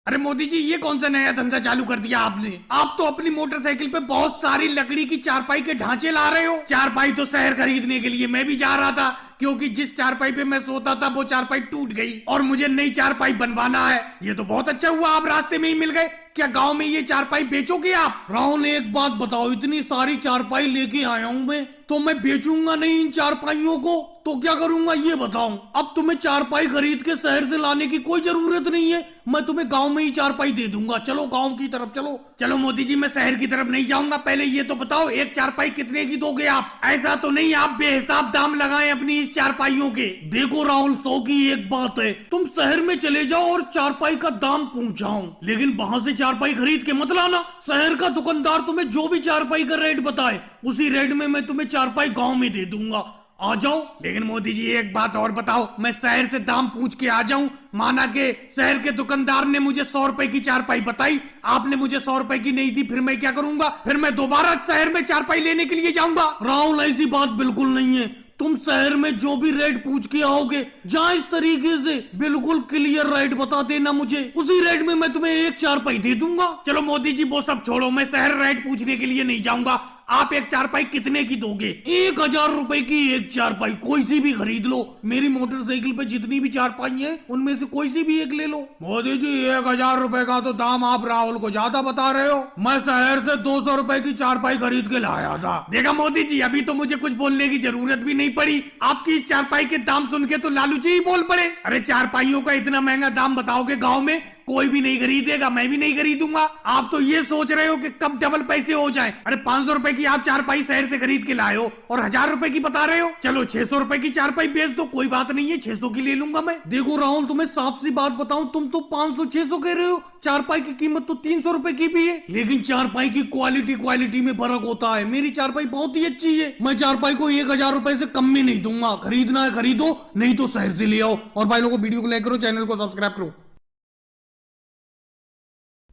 अरे मोदी जी, ये कौन सा नया धंधा चालू कर दिया आपने? आप तो अपनी मोटरसाइकिल पे बहुत सारी लकड़ी की चारपाई के ढांचे ला रहे हो। चारपाई तो शहर खरीदने के लिए मैं भी जा रहा था, क्योंकि जिस चारपाई पे मैं सोता था वो चारपाई टूट गई और मुझे नई चारपाई बनवाना है। ये तो बहुत अच्छा हुआ आप रास्ते में ही मिल गए। क्या गांव में ये चारपाई बेचोगे आप? राहुल, एक बात बताओ, इतनी सारी चारपाई लेके आया हूं मैं, तो मैं बेचूंगा नहीं इन चारपाइयों को तो क्या करूंगा ये बताओ। अब तुम्हें चारपाई खरीद के शहर से लाने की कोई जरूरत नहीं है, मैं तुम्हें गांव में ही चारपाई दे दूंगा। चलो गांव की तरफ चलो। चलो मोदी जी, मैं शहर की तरफ नहीं जाऊंगा। पहले ये तो बताओ, एक चारपाई कितने की दोगे आप? ऐसा तो नहीं आप बेहिसाब दाम लगाएं अपनी इस चारपाइयों के। देखो राहुल, 100 की एक बात है, तुम शहर में चले जाओ और चारपाई का दाम पूछाओ, लेकिन वहां से चारपाई खरीद के मत लाना। शहर का दुकानदार तुम्हें जो भी चारपाई का रेट बताए उसी रेट में मैं तुम्हें चारपाई गांव में दे दूंगा। आ जाओ। लेकिन मोदी जी, एक बात और बताओ, मैं शहर से दाम पूछ के आ जाऊं? माना के शहर के दुकानदार ने मुझे 100 रुपए की चारपाई बताई, आपने मुझे 100 रुपए की नहीं दी, फिर मैं क्या करूंगा? फिर मैं दोबारा शहर में चारपाई लेने के लिए जाऊंगा? राहुल, ऐसी बात बिल्कुल नहीं है। तुम शहर में जो भी रेट पूछ के आओगे, जहाँ इस तरीके से बिल्कुल क्लियर रेट बता देना मुझे, उसी रेट में मैं तुम्हें एक चारपाई दे दूंगा। चलो मोदी जी, वो सब छोड़ो, मैं शहर रेट पूछने के लिए नहीं जाऊंगा। आप एक चारपाई कितने की दोगे? 1000 रुपए की एक चारपाई, कोई सी भी खरीद लो। मेरी मोटरसाइकिल पे जितनी भी चारपाई है उनमें से कोई सी भी एक ले लो। मोदी जी, 1000 रुपए का तो दाम आप राहुल को ज्यादा बता रहे हो। मैं शहर से 200 रुपए की चारपाई खरीद के लाया था। देखा मोदी जी, अभी तो मुझे कुछ बोलने की जरूरत भी नहीं पड़ी। आपकी इस चारपाई के दाम सुन के तो लालू जी ही बोल पड़े। अरे चारपाइयों का इतना महंगा दाम बताओगे, गाँव में कोई भी नहीं खरीदेगा, मैं भी नहीं खरीदूंगा। आप तो ये सोच रहे हो कि कब डबल पैसे हो जाएं। अरे 500 रुपए की आप चारपाई शहर से खरीद के लाए हो और 1000 रुपए की बता रहे हो। चलो 600 रुपए की चारपाई बेच दो, कोई बात नहीं है, 600 की ले लूंगा मैं। देखो राहुल, तुम्हें साफ सी बात बताऊं, तुम तो 500-600 कह रहे हो, चारपाई की कीमत तो 300 रुपए की भी है। लेकिन चारपाई की क्वालिटी में फर्क होता है। मेरी चारपाई बहुत ही अच्छी है, मैं चारपाई को 1000 रुपए से कम में नहीं दूंगा। खरीदना है खरीदो, नहीं तो शहर से ले आओ। और भाई लोगों, वीडियो को लाइक करो, चैनल को सब्सक्राइब करो।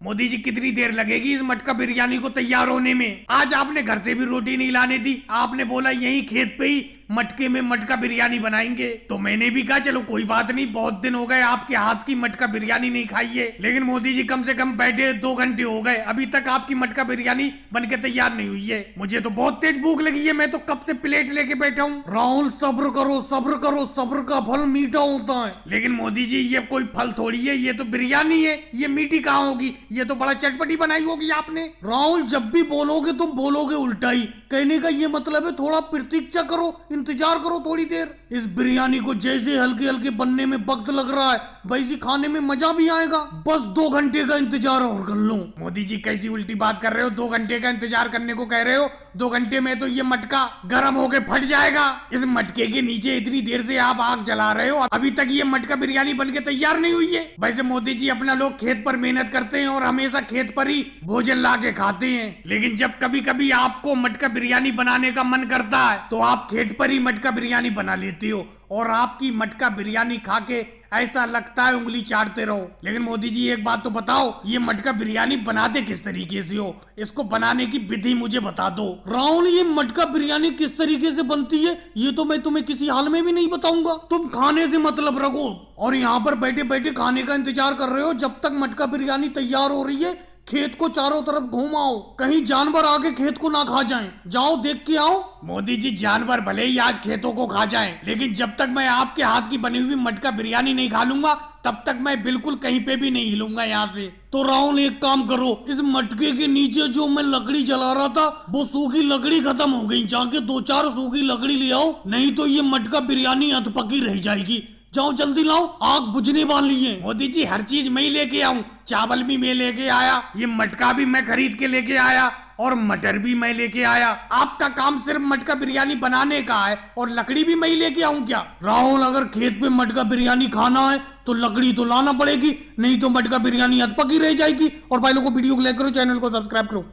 मोदी जी, कितनी देर लगेगी इस मटका बिरयानी को तैयार होने में? आज आपने घर से भी रोटी नहीं लाने दी, आपने बोला यहीं खेत पे ही मटके में मटका बिरयानी बनाएंगे। तो मैंने भी कहा चलो कोई बात नहीं, बहुत दिन हो गए आपके हाथ की मटका बिरयानी नहीं खाई है। लेकिन मोदी जी, कम से कम बैठे 2 घंटे हो गए, अभी तक आपकी मटका बिरयानी बनके तैयार नहीं हुई है। मुझे तो बहुत तेज भूख लगी है, मैं तो कब से प्लेट लेके बैठा हूँ। राहुल, सब्र करो, सब्र करो, सब्र का फल मीठा होता है। लेकिन मोदी जी, ये कोई फल थोड़ी है, ये तो बिरयानी है, ये मीठी कहाँ होगी? ये तो बड़ा चटपटी बनाई होगी आपने। राहुल, जब भी बोलोगे तुम बोलोगे उल्टा ही। कहने का ये मतलब है थोड़ा प्रतीक्षा करो, इंतजार करो थोड़ी देर। इस बिरयानी को जैसे हल्के हल्के बनने में वक्त लग रहा है, वैसे खाने में मजा भी आएगा। बस 2 घंटे का इंतजार और कर लो। मोदी जी, कैसी उल्टी बात कर रहे हो? 2 घंटे का इंतजार करने को कह रहे हो? 2 घंटे में तो ये मटका गर्म होके फट जाएगा। इस मटके के नीचे इतनी देर से आप आग जला रहे हो, अभी तक ये मटका बिरयानी बनके तैयार नहीं हुई है। वैसे मोदी जी, अपना लोग खेत पर मेहनत करते हैं और हमेशा खेत पर ही भोजन ला के खाते हैं। लेकिन जब कभी कभी आपको मटका बिरयानी बनाने का मन करता है तो आप खेत पर ही मटका बिरयानी बना लेते हो, और आपकी मटका बिरयानी खा के ऐसा लगता है उंगली चाटते रहो। लेकिन मोदी जी, एक बात तो बताओ, ये मटका बिरयानी बनाते किस तरीके से हो? इसको बनाने की विधि मुझे बता दो। राहुल, ये मटका बिरयानी किस तरीके से बनती है ये तो मैं तुम्हें किसी हाल में भी नहीं बताऊंगा। तुम खाने से मतलब रखो और यहाँ पर बैठे बैठे खाने का इंतजार कर रहे हो। जब तक मटका बिरयानी तैयार हो रही है, खेत को चारों तरफ घुमाओ, कहीं जानवर आके खेत को ना खा जाएं। जाओ देख के आओ। मोदी जी, जानवर भले ही आज खेतों को खा जाएं, लेकिन जब तक मैं आपके हाथ की बनी हुई मटका बिरयानी नहीं खा लूंगा, तब तक मैं बिल्कुल कहीं पे भी नहीं हिलूंगा यहाँ से। तो राहुल, एक काम करो, इस मटके के नीचे जो मैं लकड़ी जला रहा था वो सूखी लकड़ी खत्म हो गई, जाके 2-4 सूखी लकड़ी ले आओ, नहीं तो ये मटका बिरयानी अधपकी रह जाएगी। जाओ जल्दी लाओ, आग बुझने वाली है। मोदी जी, हर चीज मैं ही लेके आऊं, चावल भी मैं लेके आया, ये मटका भी मैं खरीद के लेके आया और मटर भी मैं लेके आया। आपका काम सिर्फ मटका बिरयानी बनाने का है और लकड़ी भी मैं ही लेके आऊं क्या? राहुल, अगर खेत पे मटका बिरयानी खाना है तो लकड़ी तो लाना पड़ेगी, नहीं तो मटका बिरयानी अधपकी रह जाएगी। और भाई लोगों को वीडियो को लाइक करो, चैनल को सब्सक्राइब करो।